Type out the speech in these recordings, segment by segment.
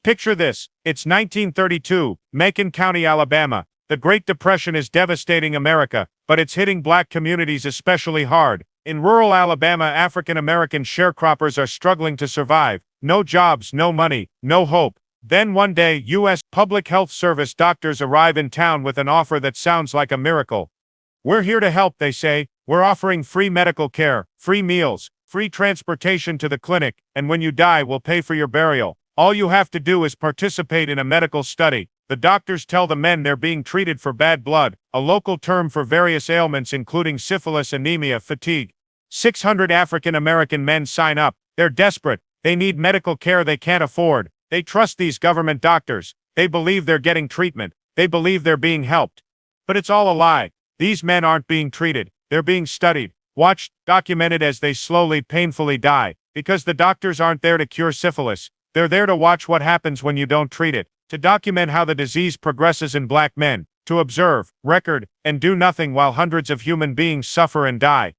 Picture this. It's 1932, Macon County, Alabama. The Great Depression is devastating America, but it's hitting black communities especially hard. In rural Alabama, African American sharecroppers are struggling to survive. No jobs, no money, no hope. Then one day, U.S. Public Health Service doctors arrive in town with an offer that sounds like a miracle. "We're here to help," they say. "We're offering free medical care, free meals, free transportation to the clinic, and when you die, we'll pay for your burial. All you have to do is participate in a medical study." The doctors tell the men they're being treated for bad blood, a local term for various ailments including syphilis, anemia, fatigue. 600 African American men sign up. They're desperate. They need medical care they can't afford. They trust these government doctors. They believe they're getting treatment. They believe they're being helped. But it's all a lie. These men aren't being treated. They're being studied, watched, documented as they slowly, painfully die. Because the doctors aren't there to cure syphilis. They're there to watch what happens when you don't treat it, to document how the disease progresses in black men, to observe, record, and do nothing while hundreds of human beings suffer and die.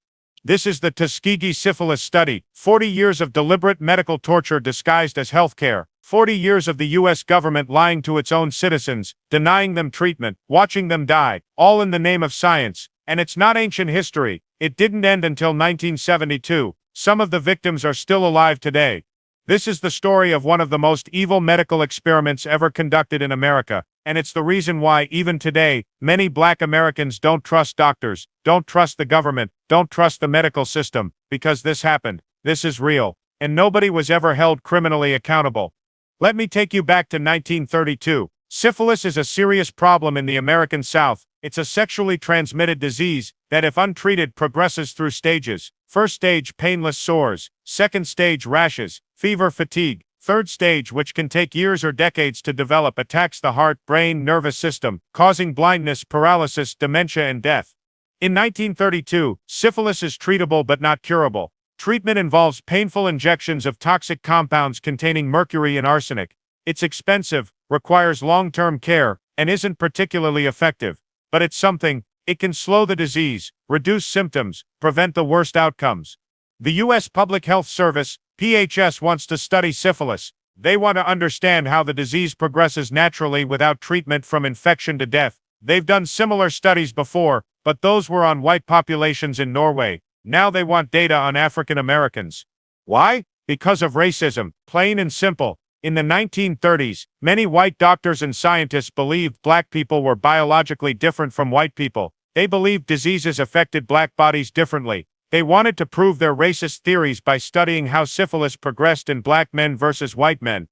This is the Tuskegee Syphilis Study, 40 years of deliberate medical torture disguised as healthcare, 40 years of the U.S. government lying to its own citizens, denying them treatment, watching them die, all in the name of science. And it's not ancient history. It didn't end until 1972. Some of the victims are still alive today. This is the story of one of the most evil medical experiments ever conducted in America, and it's the reason why, even today, many black Americans don't trust doctors, don't trust the government, don't trust the medical system, because this happened, this is real, and nobody was ever held criminally accountable. Let me take you back to 1932. Syphilis is a serious problem in the American South. It's a sexually transmitted disease that, if untreated, progresses through stages. First stage, painless sores. Second stage, rashes, fever, fatigue. Third stage, which can take years or decades to develop, attacks the heart, brain, nervous system, causing blindness, paralysis, dementia, and death. In 1932, syphilis is treatable but not curable. Treatment involves painful injections of toxic compounds containing mercury and arsenic. It's expensive, requires long-term care, and isn't particularly effective. But it's something. It can slow the disease, reduce symptoms, prevent the worst outcomes. The U.S. Public Health Service, PHS, wants to study syphilis. They want to understand how the disease progresses naturally without treatment from infection to death. They've done similar studies before, but those were on white populations in Norway. Now they want data on African Americans. Why? Because of racism, plain and simple. In the 1930s, many white doctors and scientists believed black people were biologically different from white people. They believed diseases affected black bodies differently. They wanted to prove their racist theories by studying how syphilis progressed in black men versus white men.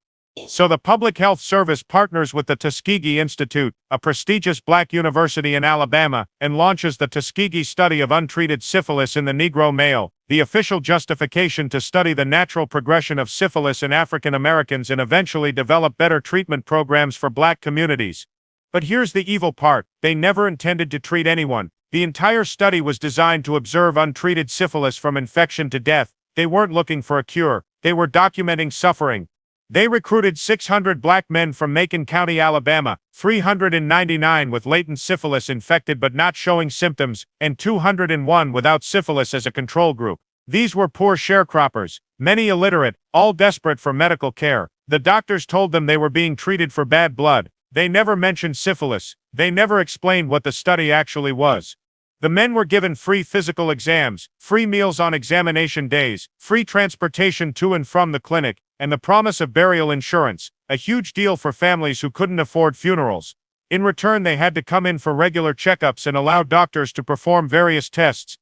So the Public Health Service partners with the Tuskegee Institute, a prestigious black university in Alabama, and launches the Tuskegee Study of Untreated Syphilis in the Negro Male, the official justification to study the natural progression of syphilis in African Americans and eventually develop better treatment programs for black communities. But here's the evil part: they never intended to treat anyone. The entire study was designed to observe untreated syphilis from infection to death. They weren't looking for a cure. They were documenting suffering. They recruited 600 black men from Macon County, Alabama, 399 with latent syphilis infected but not showing symptoms, and 201 without syphilis as a control group. These were poor sharecroppers, many illiterate, all desperate for medical care. The doctors told them they were being treated for bad blood. They never mentioned syphilis. They never explained what the study actually was. The men were given free physical exams, free meals on examination days, free transportation to and from the clinic, and the promise of burial insurance, a huge deal for families who couldn't afford funerals. In return, they had to come in for regular checkups and allow doctors to perform various tests.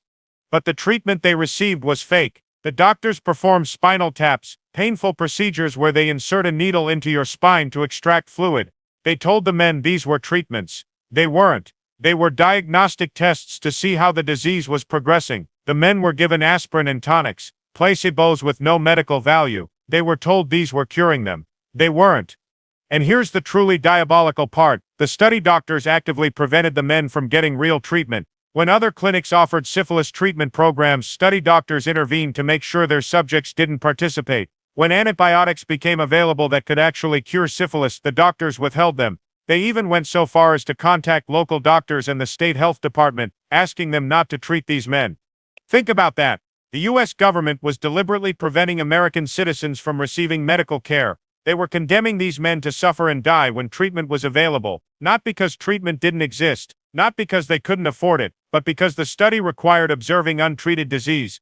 But the treatment they received was fake. The doctors performed spinal taps, painful procedures where they insert a needle into your spine to extract fluid. They told the men these were treatments. They weren't. They were diagnostic tests to see how the disease was progressing. The men were given aspirin and tonics, placebos with no medical value. They were told these were curing them. They weren't. And here's the truly diabolical part: the study doctors actively prevented the men from getting real treatment. When other clinics offered syphilis treatment programs, study doctors intervened to make sure their subjects didn't participate. When antibiotics became available that could actually cure syphilis, the doctors withheld them. They even went so far as to contact local doctors and the state health department, asking them not to treat these men. Think about that. The U.S. government was deliberately preventing American citizens from receiving medical care. They were condemning these men to suffer and die when treatment was available, not because treatment didn't exist, not because they couldn't afford it, but because the study required observing untreated disease.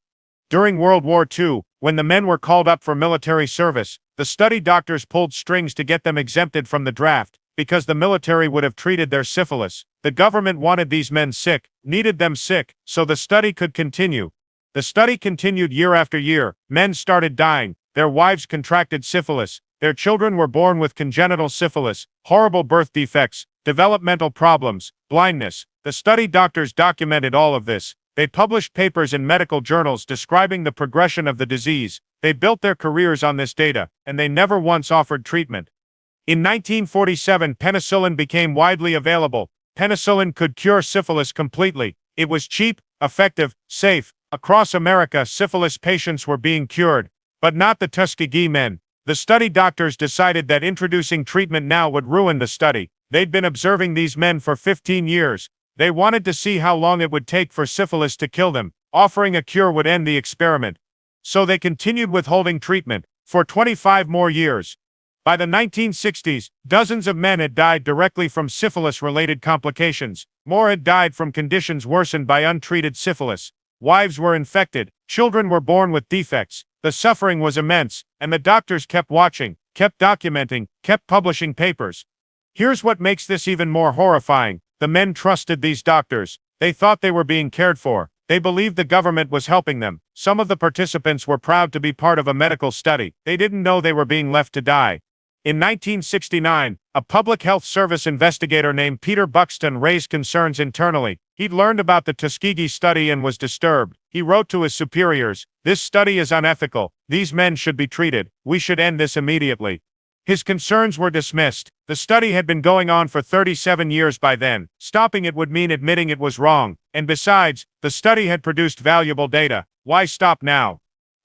During World War II, when the men were called up for military service, the study doctors pulled strings to get them exempted from the draft, because the military would have treated their syphilis. The government wanted these men sick, needed them sick, so the study could continue. The study continued year after year. Men started dying, their wives contracted syphilis, their children were born with congenital syphilis, horrible birth defects, developmental problems, blindness. The study doctors documented all of this. They published papers in medical journals describing the progression of the disease. They built their careers on this data, and they never once offered treatment. In 1947, penicillin became widely available. Penicillin could cure syphilis completely. It was cheap, effective, safe. Across America, syphilis patients were being cured, but not the Tuskegee men. The study doctors decided that introducing treatment now would ruin the study. They'd been observing these men for 15 years. They wanted to see how long it would take for syphilis to kill them. Offering a cure would end the experiment. So they continued withholding treatment for 25 more years. By the 1960s, dozens of men had died directly from syphilis-related complications. More had died from conditions worsened by untreated syphilis. Wives were infected, children were born with defects. The suffering was immense, and the doctors kept watching, kept documenting, kept publishing papers. Here's what makes this even more horrifying. The men trusted these doctors. They thought they were being cared for. They believed the government was helping them. Some of the participants were proud to be part of a medical study. They didn't know they were being left to die. In 1969, a public health service investigator named Peter Buxton raised concerns internally. He'd learned about the Tuskegee study and was disturbed. He wrote to his superiors, "This study is unethical. These men should be treated. We should end this immediately." His concerns were dismissed. The study had been going on for 37 years by then. Stopping it would mean admitting it was wrong. And besides, the study had produced valuable data. Why stop now?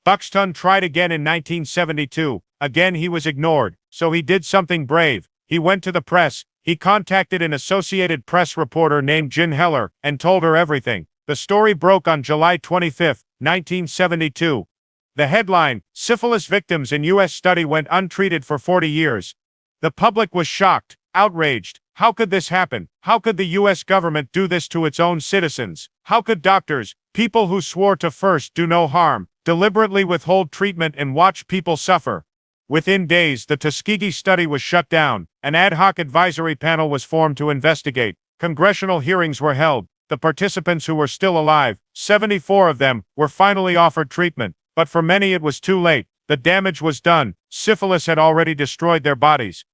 Buxton tried again in 1972. Again he was ignored. So he did something brave. He went to the press. He contacted an Associated Press reporter named Jen Heller and told her everything. The story broke on July 25, 1972. The headline, "Syphilis Victims in U.S. Study Went Untreated for 40 Years." The public was shocked, outraged. How could this happen? How could the U.S. government do this to its own citizens? How could doctors, people who swore to first do no harm, deliberately withhold treatment and watch people suffer? Within days, the Tuskegee study was shut down. An ad hoc advisory panel was formed to investigate. Congressional hearings were held. The participants who were still alive, 74 of them, were finally offered treatment. But for many it was too late. The damage was done. Syphilis had already destroyed their bodies.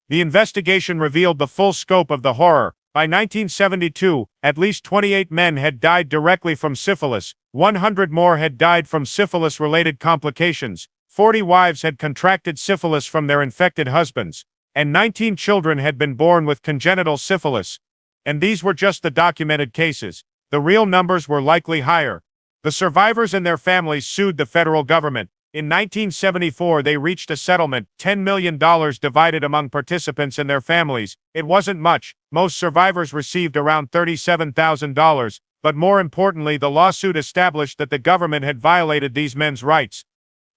The investigation revealed the full scope of the horror. By 1972, at least 28 men had died directly from syphilis. 100 more had died from syphilis-related complications. 40 wives had contracted syphilis from their infected husbands. And 19 children had been born with congenital syphilis. And these were just the documented cases. The real numbers were likely higher. The survivors and their families sued the federal government. In 1974, they reached a settlement, $10 million divided among participants and their families. It wasn't much. Most survivors received around $37,000, but more importantly, the lawsuit established that the government had violated these men's rights.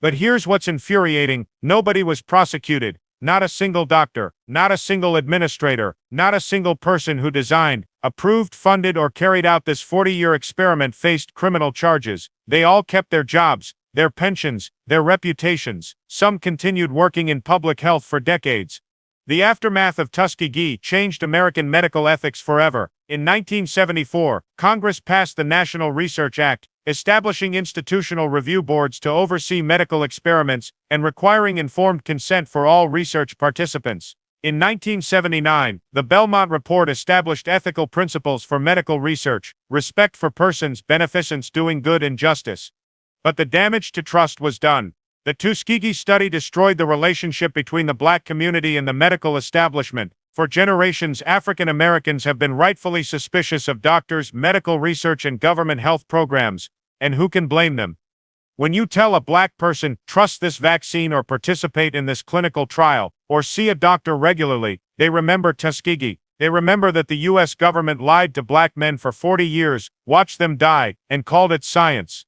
But here's what's infuriating. Nobody was prosecuted. Not a single doctor, not a single administrator, not a single person who designed, approved, funded, or carried out this 40-year experiment faced criminal charges. They all kept their jobs, their pensions, their reputations. Some continued working in public health for decades. The aftermath of Tuskegee changed American medical ethics forever. In 1974, Congress passed the National Research Act, establishing institutional review boards to oversee medical experiments and requiring informed consent for all research participants. In 1979, the Belmont Report established ethical principles for medical research, respect for persons, beneficence, doing good, and justice. But the damage to trust was done. The Tuskegee study destroyed the relationship between the black community and the medical establishment. For generations, African Americans have been rightfully suspicious of doctors, medical research, and government health programs. And who can blame them? When you tell a black person, trust this vaccine or participate in this clinical trial, or see a doctor regularly, they remember Tuskegee. They remember that the U.S. government lied to black men for 40 years, watched them die, and called it science.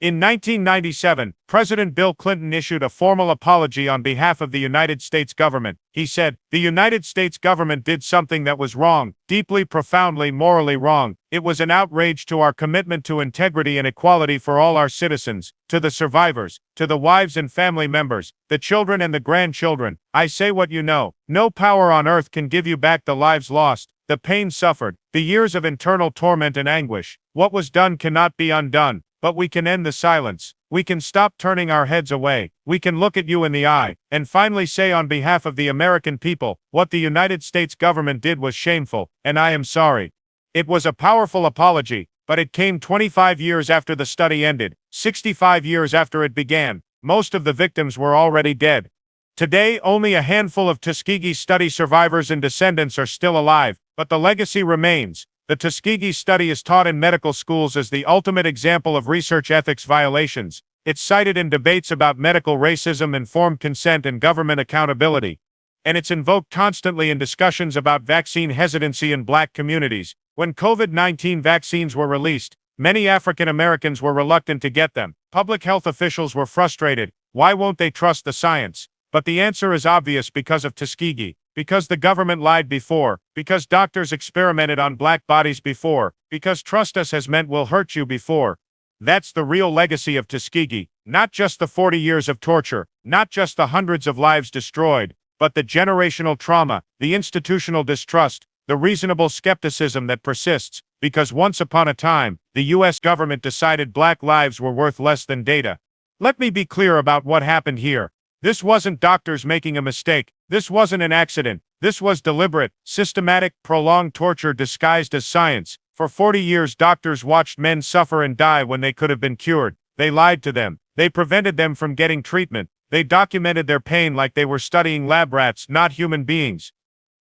In 1997, President Bill Clinton issued a formal apology on behalf of the United States government. He said, "The United States government did something that was wrong, deeply, profoundly, morally wrong. It was an outrage to our commitment to integrity and equality for all our citizens, to the survivors, to the wives and family members, the children and the grandchildren. I say what you know. No power on earth can give you back the lives lost, the pain suffered, the years of internal torment and anguish. What was done cannot be undone. But we can end the silence. We can stop turning our heads away. We can look at you in the eye, and finally say on behalf of the American people, what the United States government did was shameful, and I am sorry." It was a powerful apology, but it came 25 years after the study ended, 65 years after it began. Most of the victims were already dead. Today, only a handful of Tuskegee study survivors and descendants are still alive, but the legacy remains. The Tuskegee study is taught in medical schools as the ultimate example of research ethics violations. It's cited in debates about medical racism, informed consent, and government accountability. And it's invoked constantly in discussions about vaccine hesitancy in Black communities. When COVID-19 vaccines were released, many African Americans were reluctant to get them. Public health officials were frustrated. Why won't they trust the science? But the answer is obvious: because of Tuskegee. Because the government lied before, because doctors experimented on Black bodies before, because trust us has meant we'll hurt you before. That's the real legacy of Tuskegee, not just the 40 years of torture, not just the hundreds of lives destroyed, but the generational trauma, the institutional distrust, the reasonable skepticism that persists, because once upon a time, the U.S. government decided Black lives were worth less than data. Let me be clear about what happened here. This wasn't doctors making a mistake. This wasn't an accident. This was deliberate, systematic, prolonged torture disguised as science. For 40 years, doctors watched men suffer and die when they could have been cured. They lied to them. They prevented them from getting treatment. They documented their pain like they were studying lab rats, not human beings.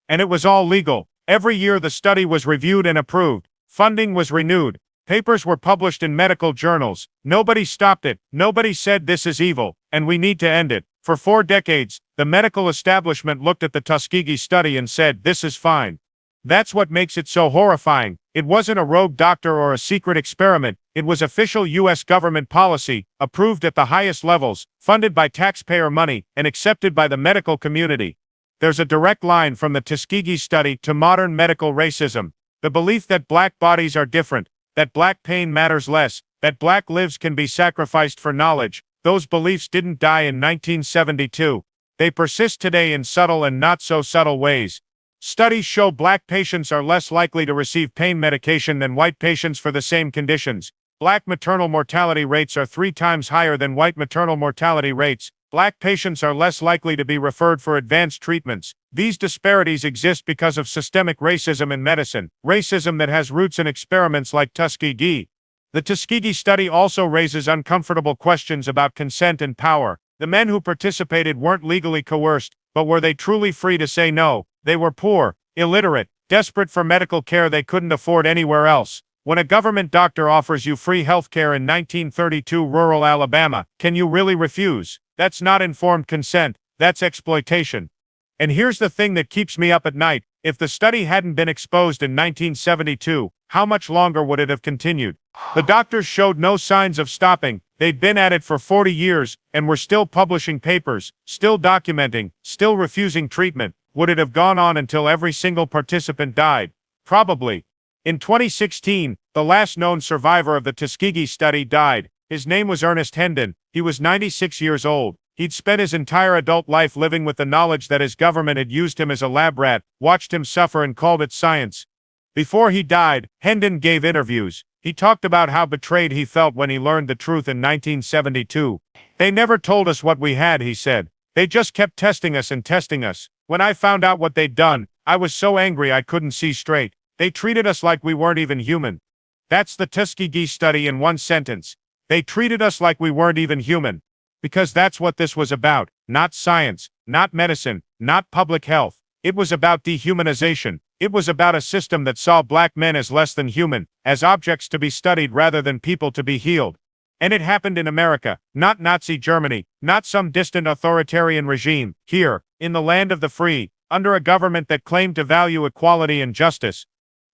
And it was all legal. Every year the study was reviewed and approved. Funding was renewed. Papers were published in medical journals. Nobody stopped it. Nobody said this is evil, and we need to end it. For 4 decades, the medical establishment looked at the Tuskegee study and said, this is fine. That's what makes it so horrifying. It wasn't a rogue doctor or a secret experiment. It was official U.S. government policy, approved at the highest levels, funded by taxpayer money, and accepted by the medical community. There's a direct line from the Tuskegee study to modern medical racism. The belief that Black bodies are different, that Black pain matters less, that Black lives can be sacrificed for knowledge. Those beliefs didn't die in 1972. They persist today in subtle and not so subtle ways. Studies show Black patients are less likely to receive pain medication than white patients for the same conditions. Black maternal mortality rates are 3 times higher than white maternal mortality rates. Black patients are less likely to be referred for advanced treatments. These disparities exist because of systemic racism in medicine, racism that has roots in experiments like Tuskegee. The Tuskegee study also raises uncomfortable questions about consent and power. The men who participated weren't legally coerced, but were they truly free to say no? They were poor, illiterate, desperate for medical care they couldn't afford anywhere else. When a government doctor offers you free health care in 1932 rural Alabama, can you really refuse? That's not informed consent, that's exploitation. And here's the thing that keeps me up at night. If the study hadn't been exposed in 1972, how much longer would it have continued? The doctors showed no signs of stopping. They'd been at it for 40 years, and were still publishing papers, still documenting, still refusing treatment. Would it have gone on until every single participant died? Probably. In 2016, the last known survivor of the Tuskegee study died. His name was Ernest Hendon. He was 96 years old. He'd spent his entire adult life living with the knowledge that his government had used him as a lab rat, watched him suffer and called it science. Before he died, Hendon gave interviews. He talked about how betrayed he felt when he learned the truth in 1972. They never told us what we had, he said. They just kept testing us and testing us. When I found out what they'd done, I was so angry I couldn't see straight. They treated us like we weren't even human. That's the Tuskegee study in one sentence. They treated us like we weren't even human. Because that's what this was about. Not science, not medicine, not public health. It was about dehumanization. It was about a system that saw Black men as less than human, as objects to be studied rather than people to be healed. And it happened in America, not Nazi Germany, not some distant authoritarian regime. Here, in the land of the free, under a government that claimed to value equality and justice.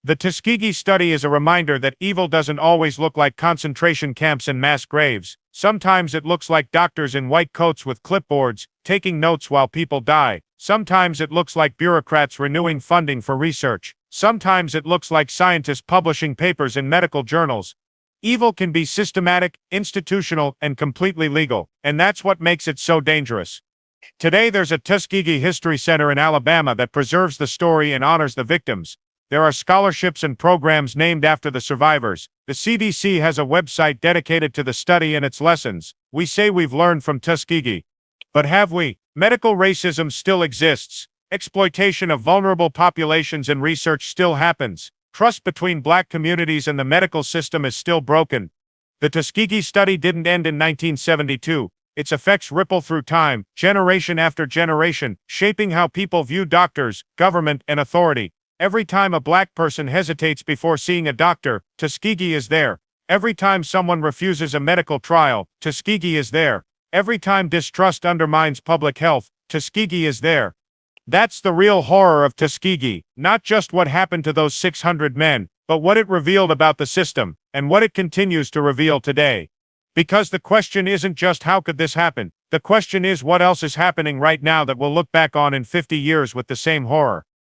The Tuskegee study is a reminder that evil doesn't always look like concentration camps and mass graves. Sometimes it looks like doctors in white coats with clipboards, taking notes while people die. Sometimes it looks like bureaucrats renewing funding for research. Sometimes it looks like scientists publishing papers in medical journals. Evil can be systematic, institutional, and completely legal, and that's what makes it so dangerous. Today there's a Tuskegee History Center in Alabama that preserves the story and honors the victims. There are scholarships and programs named after the survivors. The CDC has a website dedicated to the study and its lessons. We say we've learned from Tuskegee. But have we? Medical racism still exists. Exploitation of vulnerable populations in research still happens. Trust between black communities and the medical system is still broken. The Tuskegee study didn't end in 1972. Its effects ripple through time, generation after generation, shaping how people view doctors, government, and authority. Every time a black person hesitates before seeing a doctor, Tuskegee is there. Every time someone refuses a medical trial, Tuskegee is there. Every time distrust undermines public health, Tuskegee is there. That's the real horror of Tuskegee, not just what happened to those 600 men, but what it revealed about the system, and what it continues to reveal today. Because the question isn't just how could this happen, the question is what else is happening right now that we'll look back on in 50 years with the same horror.